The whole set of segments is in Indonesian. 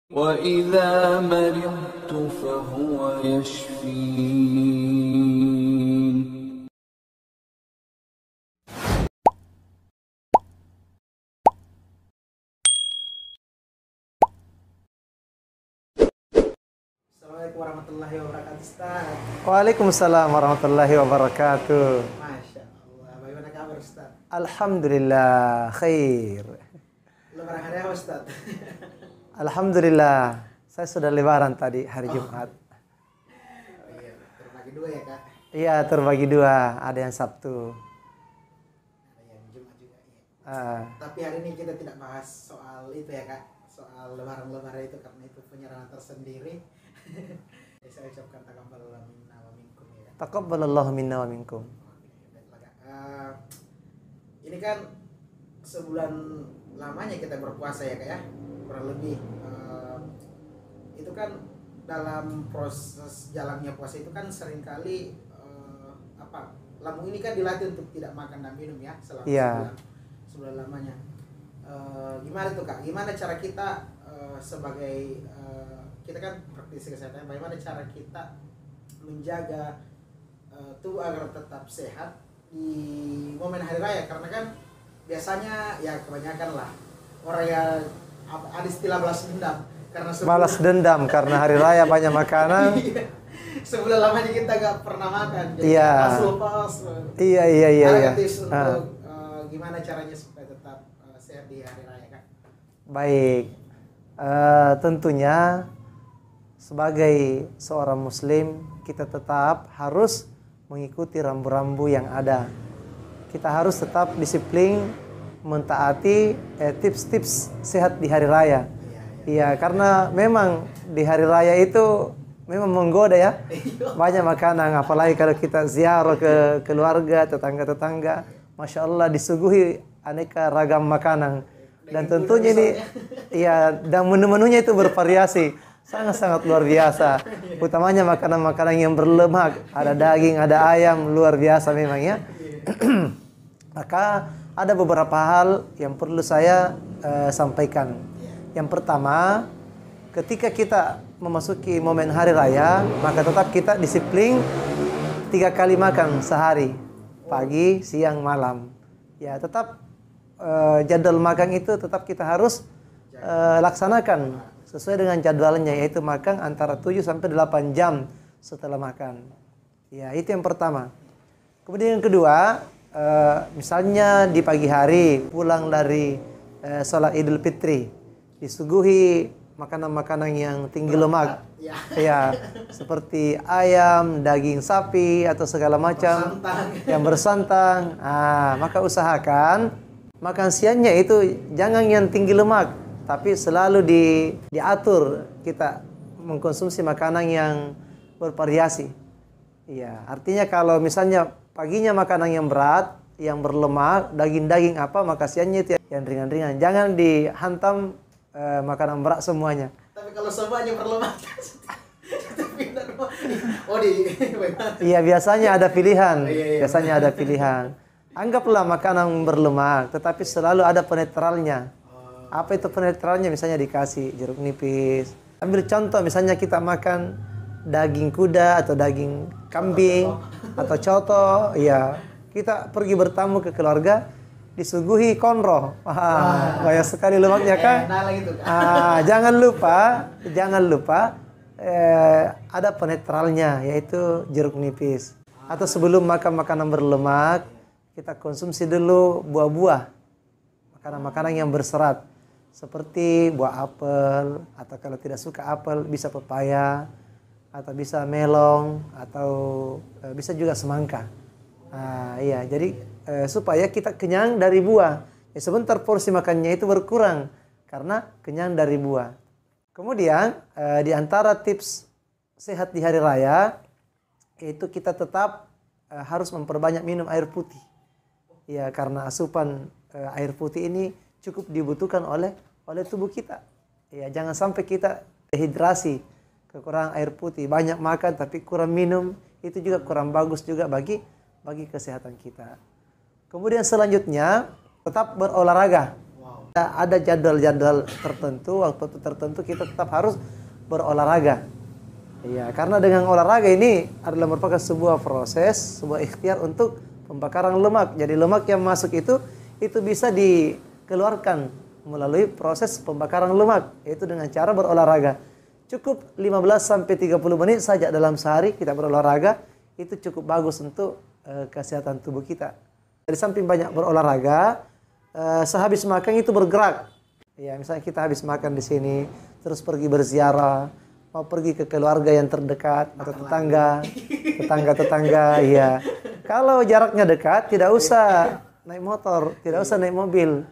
وَإِذَا مَرِضْتُ فَهُوَ يَشْفِينِ. Assalamualaikum warahmatullahi wabarakatuh, Ustaz. Waalaikumsalam warahmatullahi wabarakatuh. Masya Allah, bagaimana kabar, Ustaz? Alhamdulillah, khair. Lebaran hari apa, Ustaz? Alhamdulillah, saya sudah lebaran tadi hari Jumat. Oh iya, terbagi dua ya, Kak? Iya, terbagi dua, ada yang Sabtu. Ada yang Jumat juga, iya. Ah, Tapi hari ini kita tidak bahas soal itu ya, Kak? Soal lebaran-lebaran itu, karena itu penyerangan tersendiri. Jadi saya ucapkan taqabbalallahu minna wa minkum ya, Kak. Taqabbalallahu minna wa minkum. Oke, baiklah, Kak. Ini kan sebulan lamanya kita berpuasa ya, Kak ya, kurang lebih. Itu kan dalam proses jalannya puasa itu kan seringkali lambung ini kan dilatih untuk tidak makan dan minum ya selama Iya. sebulan lamanya. Gimana tuh, Kak? Gimana cara kita sebagai kita kan praktisi kesehatan, bagaimana cara kita menjaga tubuh agar tetap sehat di momen hari raya? Karena kan biasanya ya kebanyakan lah orang yang ada istilah balas dendam karena Balas dendam karena hari raya banyak makanan. sebulan lamanya kita gak pernah makan, jadi Iya. pas lepas. Iya. Ada tips untuk gimana caranya supaya tetap sehat di hari raya, Kak? Baik, tentunya sebagai seorang muslim kita tetap harus mengikuti rambu-rambu yang ada. Kita harus tetap disiplin mentaati tips-tips sehat di hari raya. Iya, karena memang di hari raya itu memang menggoda ya. Banyak makanan, apalagi kalau kita ziarah ke keluarga, tetangga-tetangga. Masya Allah disuguhi aneka ragam makanan. Dan tentunya ini, ya, dan menu-menunya itu bervariasi. Sangat-sangat luar biasa. Utamanya makanan-makanan yang berlemak. Ada daging, ada ayam, luar biasa memang ya. Maka ada beberapa hal yang perlu saya sampaikan. Yang pertama, ketika kita memasuki momen hari raya, maka tetap kita disiplin 3 kali makan sehari, pagi, siang, malam. Ya, tetap jadwal makan itu tetap kita harus laksanakan sesuai dengan jadwalnya, yaitu makan antara 7 sampai 8 jam setelah makan. Ya, itu yang pertama. Kemudian yang kedua, misalnya di pagi hari pulang dari sholat Idul Fitri, disuguhi makanan-makanan yang tinggi lemak, ya, seperti ayam, daging sapi atau segala macam yang bersantang. Maka usahakan makan siangnya itu jangan yang tinggi lemak, tapi selalu diatur kita mengkonsumsi makanan yang bervariasi. Iya, artinya kalau misalnya paginya makanan yang berat, yang berlemak, daging-daging apa, maka siangnya itu yang ringan-ringan. Jangan dihantam makanan berat semuanya. Tapi kalau semuanya berlemak, iya, biasanya ada pilihan. Iya. Biasanya ada pilihan. Anggaplah makanan berlemak, tetapi selalu ada penetralnya. Apa itu penetralnya? Misalnya dikasih jeruk nipis. Ambil contoh, misalnya kita makan daging kuda atau daging kambing atau coto, ya, kita pergi bertamu ke keluarga, disuguhi konro. Banyak sekali lemaknya kan? Jangan lupa ada penetralnya, yaitu jeruk nipis. Atau sebelum makan makanan berlemak, kita konsumsi dulu buah-buah, makanan-makanan yang berserat, seperti buah apel, atau kalau tidak suka apel bisa pepaya, atau bisa melong, atau bisa juga semangka. Iya, jadi supaya kita kenyang dari buah. Ya, sebentar porsi makannya itu berkurang karena kenyang dari buah. Kemudian di antara tips sehat di hari raya, yaitu kita tetap harus memperbanyak minum air putih. Ya, karena asupan air putih ini cukup dibutuhkan oleh tubuh kita. Ya, jangan sampai kita dehidrasi, kekurangan air putih, banyak makan tapi kurang minum, itu juga kurang bagus juga bagi kesehatan kita. Kemudian selanjutnya tetap berolahraga. Ada jadwal-jadwal tertentu, waktu tertentu kita tetap harus berolahraga. Iya, karena dengan olahraga ini adalah merupakan sebuah proses, sebuah ikhtiar untuk pembakaran lemak. Jadi lemak yang masuk itu bisa dikeluarkan melalui proses pembakaran lemak, yaitu dengan cara berolahraga. Cukup 15 sampai 30 menit saja dalam sehari kita berolahraga, itu cukup bagus untuk kesehatan tubuh kita. Dari samping banyak berolahraga, sehabis makan itu bergerak. Ya, misalnya kita habis makan di sini, terus pergi berziarah, mau pergi ke keluarga yang terdekat atau tetangga, iya. Kalau jaraknya dekat, tidak usah naik motor, tidak usah naik mobil,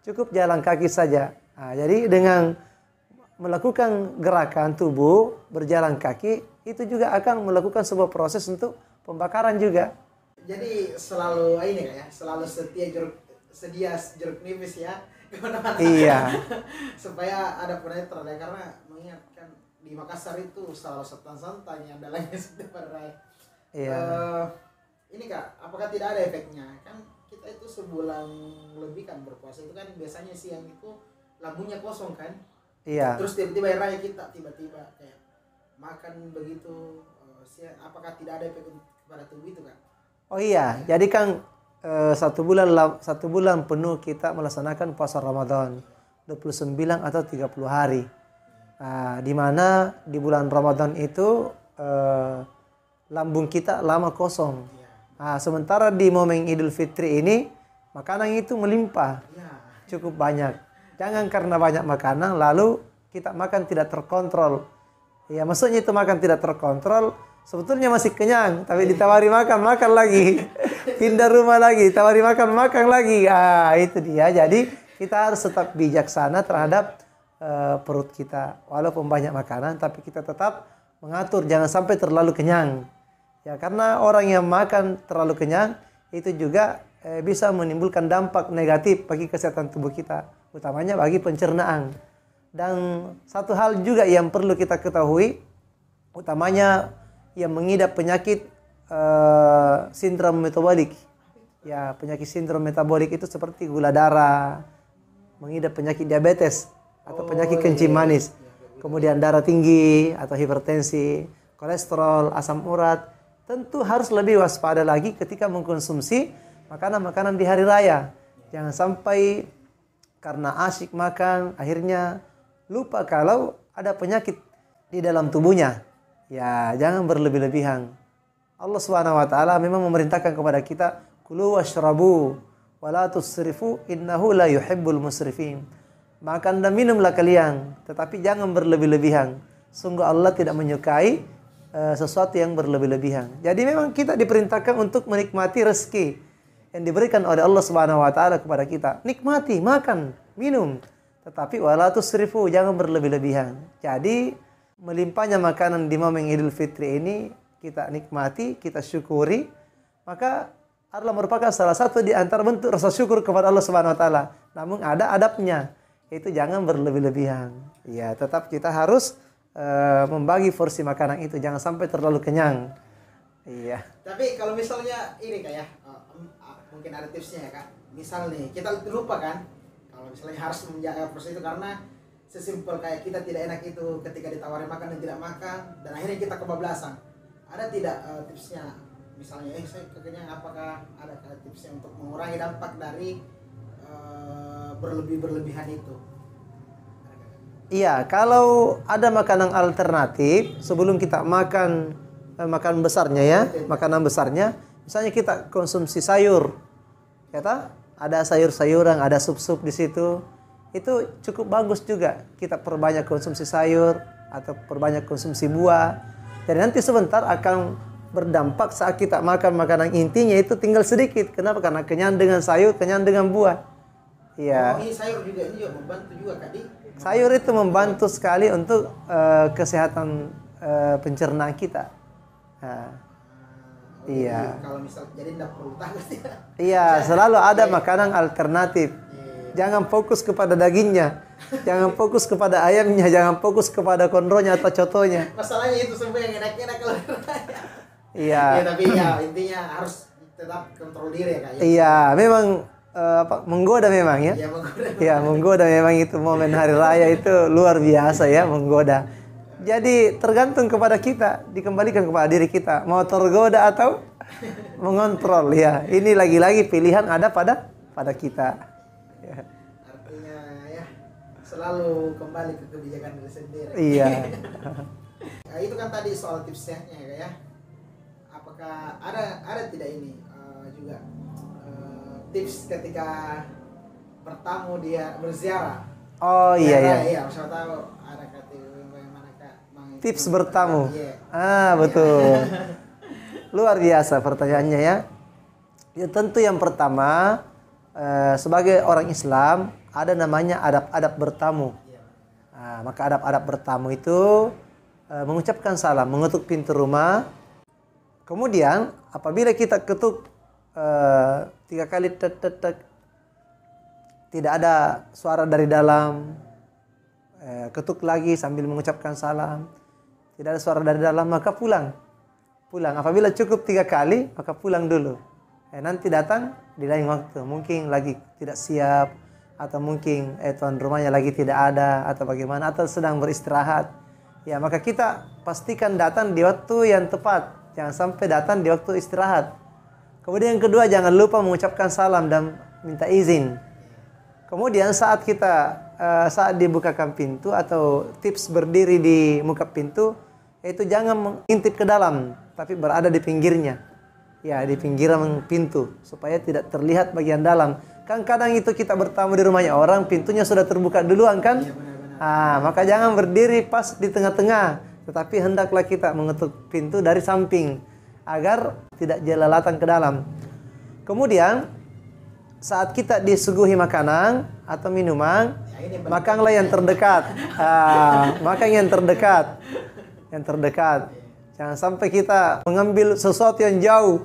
cukup jalan kaki saja. Nah, jadi dengan melakukan gerakan tubuh, berjalan kaki, itu juga akan melakukan sebuah proses untuk pembakaran juga. Jadi selalu ini ya, selalu sedia jeruk nipis ya kemana-mana. Iya. Supaya ada penetra ya, karena mengingatkan di Makassar itu salah santan yang dalamnya setiap hari. Iya. Ini Kak, apakah tidak ada efeknya? Kan kita itu sebulan lebih kan berpuasa, itu kan biasanya siang itu lambungnya kosong kan? Iya. Terus tiba-tiba raya kita tiba-tiba kayak makan begitu siang, apakah tidak ada efek kepada tubuh itu Kak? Oh iya, jadi kan 1 bulan penuh kita melaksanakan puasa Ramadan 29 atau 30 hari. Di mana di bulan Ramadan itu lambung kita lama kosong. Sementara di momen Idul Fitri ini makanan itu melimpah, cukup banyak. Jangan karena banyak makanan lalu kita makan tidak terkontrol. Ya, maksudnya itu makan tidak terkontrol, sebetulnya masih kenyang, tapi ditawari makan lagi. Pindah rumah lagi, tawari makan lagi. Itu dia. Jadi kita harus tetap bijaksana terhadap perut kita. Walaupun banyak makanan, tapi kita tetap mengatur, jangan sampai terlalu kenyang. Ya, karena orang yang makan terlalu kenyang itu juga bisa menimbulkan dampak negatif bagi kesehatan tubuh kita, utamanya bagi pencernaan. Dan satu hal juga yang perlu kita ketahui, utamanya yang mengidap penyakit sindrom metabolik. Ya, penyakit sindrom metabolik itu seperti gula darah, mengidap penyakit diabetes atau penyakit kencing manis, kemudian darah tinggi atau hipertensi, kolesterol, asam urat. Tentu harus lebih waspada lagi ketika mengkonsumsi makanan-makanan di hari raya. Jangan sampai karena asyik makan akhirnya lupa kalau ada penyakit di dalam tubuhnya. Ya, jangan berlebih-lebihan. Allah Subhanahu wa taala memang memerintahkan kepada kita, kulu washrabu wa la tusrifu innahu la yuhibbul musrifin. Makan dan minumlah kalian, tetapi jangan berlebih-lebihan. Sungguh Allah tidak menyukai sesuatu yang berlebih-lebihan. Jadi memang kita diperintahkan untuk menikmati rezeki yang diberikan oleh Allah Subhanahu wa taala kepada kita. Nikmati, makan, minum, tetapi wala tusrifu, jangan berlebih-lebihan. Jadi melimpahnya makanan di momen Idul Fitri ini kita nikmati, kita syukuri, maka adalah merupakan salah satu di antara bentuk rasa syukur kepada Allah Subhanahu wa taala. Namun ada adabnya, yaitu jangan berlebih-lebihan. Ya, tetap kita harus membagi porsi makanan itu, jangan sampai terlalu kenyang. Iya. Tapi kalau misalnya ini kayak mungkin ada tipsnya ya Kak. Misal nih kita lupa kan, kalau misalnya harus menjaga porsi itu karena sesimpel kayak kita tidak enak itu ketika ditawari makan dan tidak makan dan akhirnya kita kebablasan. Ada tidak tipsnya? Misalnya saya kekenyangan, apakah ada tipsnya untuk mengurangi dampak dari berlebihan itu? Iya, kalau ada makanan alternatif sebelum kita makan makanan besarnya ya, makanan besarnya, misalnya kita konsumsi sayur, kata ada sayur-sayuran, ada sup-sup di situ, itu cukup bagus juga. Kita perbanyak konsumsi sayur atau perbanyak konsumsi buah. Jadi nanti sebentar akan berdampak saat kita makan makanan intinya itu tinggal sedikit. Kenapa? Karena kenyang dengan sayur, kenyang dengan buah. Iya. Ini sayur juga ini juga membantu juga Kak. Sayur itu membantu sekali untuk kesehatan pencernaan kita. Iya. Kalau misal jadi tidak perlu takut ya. Iya, selalu ada makanan alternatif. Jangan fokus kepada dagingnya, jangan fokus kepada ayamnya, jangan fokus kepada kondronya atau cotonya. Masalahnya itu semua yang enak-enak kalau Iya. Ya, tapi ya intinya harus tetap kontrol diri ya Kak. Ya? Iya, memang menggoda memang ya. Ya, menggoda. Ya, menggoda memang itu momen hari raya itu luar biasa ya, menggoda. Jadi tergantung kepada kita, dikembalikan kepada diri kita, mau tergoda atau mengontrol ya. Ini lagi-lagi pilihan ada pada kita. Ya. Artinya ya selalu kembali ke kebijakan diri sendiri. Iya. Nah, itu kan tadi soal tipsnya ya. Apakah ada tidak ini juga tips ketika bertamu dia berziarah? Oh iya iya. Iya, siapa tahu ada kata bagaimana Kak Tips bertamu. Iya. Betul. Luar biasa pertanyaannya ya. Ya tentu yang pertama sebagai orang Islam ada namanya adab-adab bertamu. Maka adab-adab bertamu itu mengucapkan salam, mengetuk pintu rumah. Kemudian apabila kita ketuk 3 kali tek, tidak ada suara dari dalam, ketuk lagi sambil mengucapkan salam, tidak ada suara dari dalam, maka pulang. Apabila cukup 3 kali, maka pulang dulu. Nanti datang di lain waktu, mungkin lagi tidak siap, atau mungkin tuan rumahnya lagi tidak ada, atau bagaimana, atau sedang beristirahat. Ya, maka kita pastikan datang di waktu yang tepat, jangan sampai datang di waktu istirahat. Kemudian yang kedua, jangan lupa mengucapkan salam dan minta izin. Kemudian saat dibukakan pintu atau tips berdiri di muka pintu, itu jangan mengintip ke dalam, tapi berada di pinggirnya. Ya, di pinggiran pintu supaya tidak terlihat bagian dalam. Kan kadang itu kita bertamu di rumahnya orang, pintunya sudah terbuka duluan kan? Iya, benar-benar. Maka jangan berdiri pas di tengah-tengah, tetapi hendaklah kita mengetuk pintu dari samping agar tidak jelalatan ke dalam. Kemudian saat kita disuguhi makanan atau minuman, makanlah yang terdekat. Makan yang terdekat. Jangan sampai kita mengambil sesuatu yang jauh.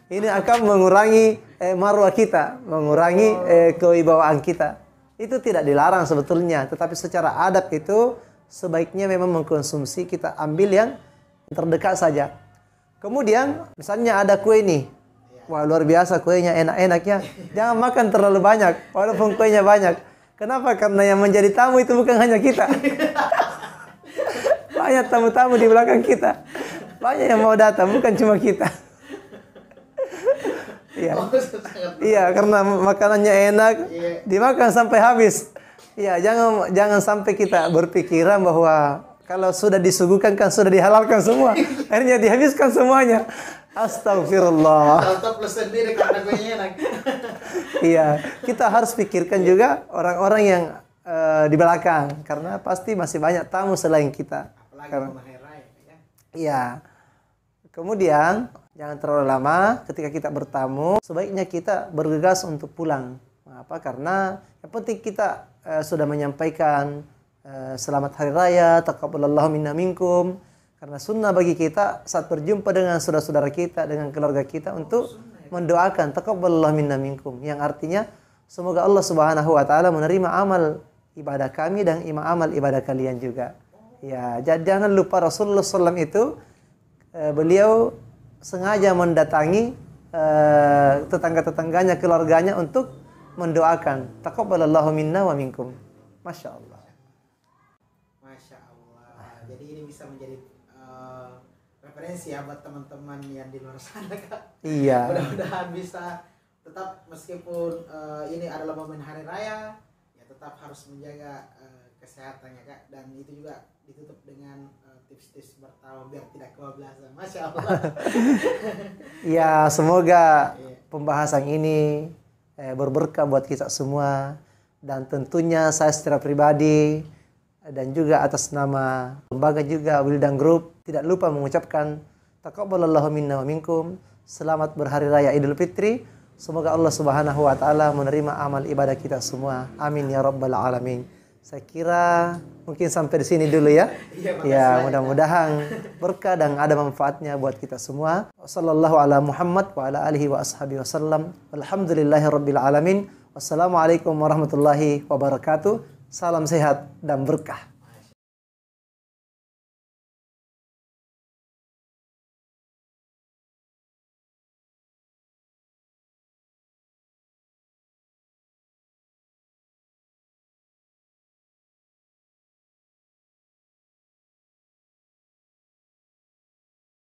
Ini akan mengurangi marwah kita, mengurangi kewibawaan kita. Itu tidak dilarang sebetulnya, tetapi secara adab itu sebaiknya memang mengkonsumsi, kita ambil yang terdekat saja. Kemudian misalnya ada kue nih, wah luar biasa kuenya, enak-enaknya, jangan makan terlalu banyak walaupun kuenya banyak. Kenapa? Karena yang menjadi tamu itu bukan hanya kita. Banyak tamu-tamu di belakang kita, banyak yang mau datang, bukan cuma kita. Iya, karena makanannya enak, dimakan sampai habis. Iya, jangan sampai kita berpikiran bahwa kalau sudah disuguhkan kan sudah dihalalkan semua, akhirnya dihabiskan semuanya. Astagfirullah. Plus sendiri karena gue enak. Iya, kita harus pikirkan juga orang-orang yang di belakang, karena pasti masih banyak tamu selain kita. Apalagi hari raya ya. Iya. Kemudian jangan terlalu lama ketika kita bertamu, sebaiknya kita bergegas untuk pulang. Mengapa? Karena yang penting kita sudah menyampaikan selamat hari raya, taqabbalallahu minna minkum. Karena sunnah bagi kita saat berjumpa dengan saudara-saudara kita, dengan keluarga kita untuk mendoakan taqabbalallahu minna minkum, yang artinya semoga Allah Subhanahu wa taala menerima amal ibadah kami dan amal ibadah kalian juga. Ya, jangan lupa Rasulullah SAW itu beliau sengaja mendatangi tetangga-tetangganya, keluarganya untuk mendoakan taqabbalallahu minna wa minkum. Masya Allah. Masya Allah. Jadi ini bisa menjadi referensi ya buat teman-teman yang di luar sana Kak. Iya. Mudah-mudahan bisa tetap meskipun ini adalah momen hari raya, ya tetap harus menjaga kesehatannya Kak, dan itu juga ditutup dengan tips-tips bertamu biar tidak kebablasan. Masya Allah. Ya, semoga pembahasan ini berberkah buat kita semua, dan tentunya saya secara pribadi dan juga atas nama lembaga juga Wildan Group tidak lupa mengucapkan taqabbalallahu minna wa minkum, selamat berhari raya Idul Fitri. Semoga Allah Subhanahu wa taala menerima amal ibadah kita semua. Amin ya rabbal alamin. Saya kira mungkin sampai di sini dulu ya. Ya, mudah-mudahan berkah dan ada manfaatnya buat kita semua. Wassallallahu ala Muhammad wa ala alihi wa ashabihi wasallam. Walhamdulillahirabbil alamin. Wassalamualaikum warahmatullahi wabarakatuh. Salam sehat dan berkah.